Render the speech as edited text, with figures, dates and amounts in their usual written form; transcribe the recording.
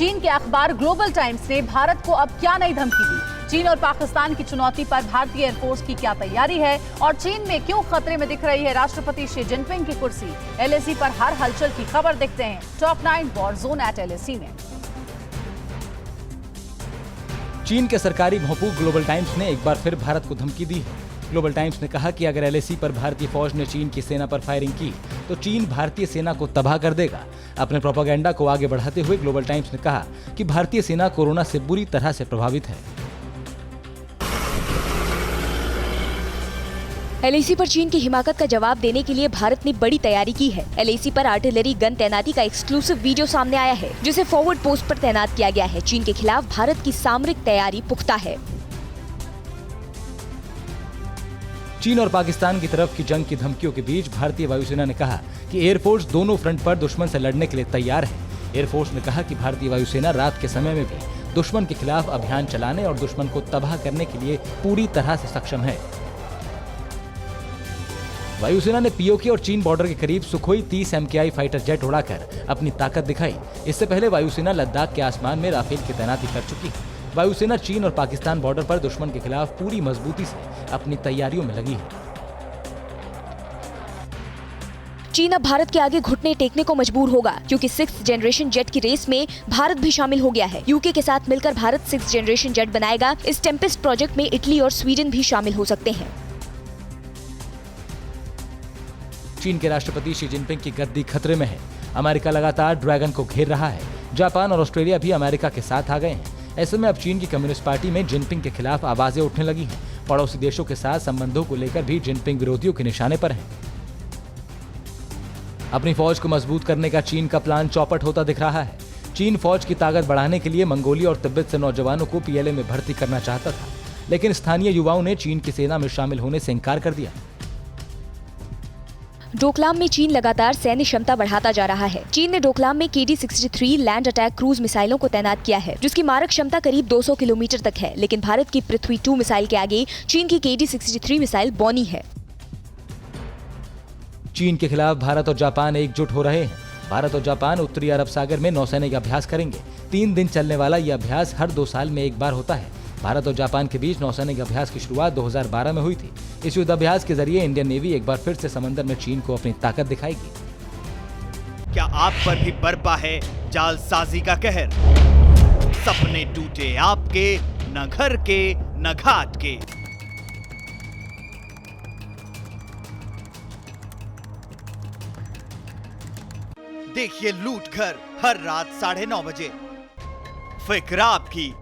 चीन के अखबार ग्लोबल टाइम्स ने भारत को अब क्या नई धमकी दी, चीन और पाकिस्तान की चुनौती पर भारतीय एयरफोर्स की क्या तैयारी है और चीन में क्यों खतरे में दिख रही है राष्ट्रपति शी जिनपिंग की कुर्सी। एलएसी पर हर हलचल की खबर देखते हैं top 9 war zone at LAC में। चीन के सरकारी भोंपू ग्लोबल टाइम्स ने एक बार फिर भारत को धमकी दी है। ग्लोबल टाइम्स ने कहा कि अगर एलएसी पर भारतीय फौज ने चीन की सेना पर फायरिंग की तो चीन भारतीय सेना को तबाह कर देगा। अपने प्रोपेगेंडा को आगे बढ़ाते हुए ग्लोबल टाइम्स ने कहा कि भारतीय सेना कोरोना से बुरी तरह से प्रभावित है। एलएसी पर चीन की हिमाकत का जवाब देने के लिए भारत ने बड़ी तैयारी की है। एलएसी पर आर्टिलरी गन तैनाती का एक्सक्लूसिव वीडियो सामने आया है, जिसे फॉरवर्ड पोस्ट पर तैनात किया गया है। चीन के खिलाफ भारत की सामरिक तैयारी पुख्ता है। चीन और पाकिस्तान की तरफ की जंग की धमकियों के बीच भारतीय वायुसेना ने कहा कि एयरफोर्स दोनों फ्रंट पर दुश्मन से लड़ने के लिए तैयार है। एयरफोर्स ने कहा कि भारतीय वायुसेना रात के समय में भी दुश्मन के खिलाफ अभियान चलाने और दुश्मन को तबाह करने के लिए पूरी तरह से सक्षम है। वायुसेना ने पीओके और चीन बॉर्डर के करीब सुखोई 30 MKI फाइटर जेट उड़ाकर अपनी ताकत दिखाई। इससे पहले वायुसेना लद्दाख के आसमान में राफेल की तैनाती कर चुकी है। वायुसेना चीन और पाकिस्तान बॉर्डर पर दुश्मन के खिलाफ पूरी मजबूती से अपनी तैयारियों में लगी है। चीन अब भारत के आगे घुटने टेकने को मजबूर होगा, क्योंकि 6th जनरेशन जेट की रेस में भारत भी शामिल हो गया है। यूके के साथ मिलकर भारत 6th जनरेशन जेट बनाएगा। इस टेम्पेस्ट प्रोजेक्ट में इटली और स्वीडन भी शामिल हो सकते हैं। चीन के राष्ट्रपति शी जिनपिंग की गद्दी खतरे में है। अमेरिका लगातार ड्रैगन को घेर रहा है। जापान और ऑस्ट्रेलिया भी अमेरिका के साथ आ गए हैं। ऐसे में अब चीन की कम्युनिस्ट पार्टी में जिनपिंग के खिलाफ आवाजें उठने लगी हैं। पड़ोसी देशों के साथ संबंधों को लेकर भी जिनपिंग विरोधियों के निशाने पर हैं। अपनी फौज को मजबूत करने का चीन का प्लान चौपट होता दिख रहा है। चीन फौज की ताकत बढ़ाने के लिए मंगोलिया और तिब्बत से नौजवानों को पीएलए में भर्ती करना चाहता था, लेकिन स्थानीय युवाओं ने चीन की सेना में शामिल होने से इंकार कर दिया। डोकलाम में चीन लगातार सैन्य क्षमता बढ़ाता जा रहा है। चीन ने डोकलाम में KD-63 लैंड अटैक क्रूज मिसाइलों को तैनात किया है, जिसकी मारक क्षमता करीब 200 किलोमीटर तक है। लेकिन भारत की पृथ्वी 2 मिसाइल के आगे चीन की KD-63 मिसाइल बौनी है। चीन के खिलाफ भारत और जापान एकजुट हो रहे हैं। भारत और जापान उत्तरी अरब सागर में नौसैनिक अभ्यास करेंगे। 3 दिन चलने वाला यह अभ्यास हर 2 साल में एक बार होता है। भारत और जापान के बीच नौसैनिक अभ्यास की शुरुआत 2012 में हुई थी। इस युद्धाभ्यास के जरिए इंडियन नेवी एक बार फिर से समंदर में चीन को अपनी ताकत दिखाएगी। क्या आप पर भी बरपा है जालसाजी का कहर? सपने टूटे आपके, न घर के न घाट के। देखिए लूट घर हर रात 9:30 बजे। फिक्र आपकी,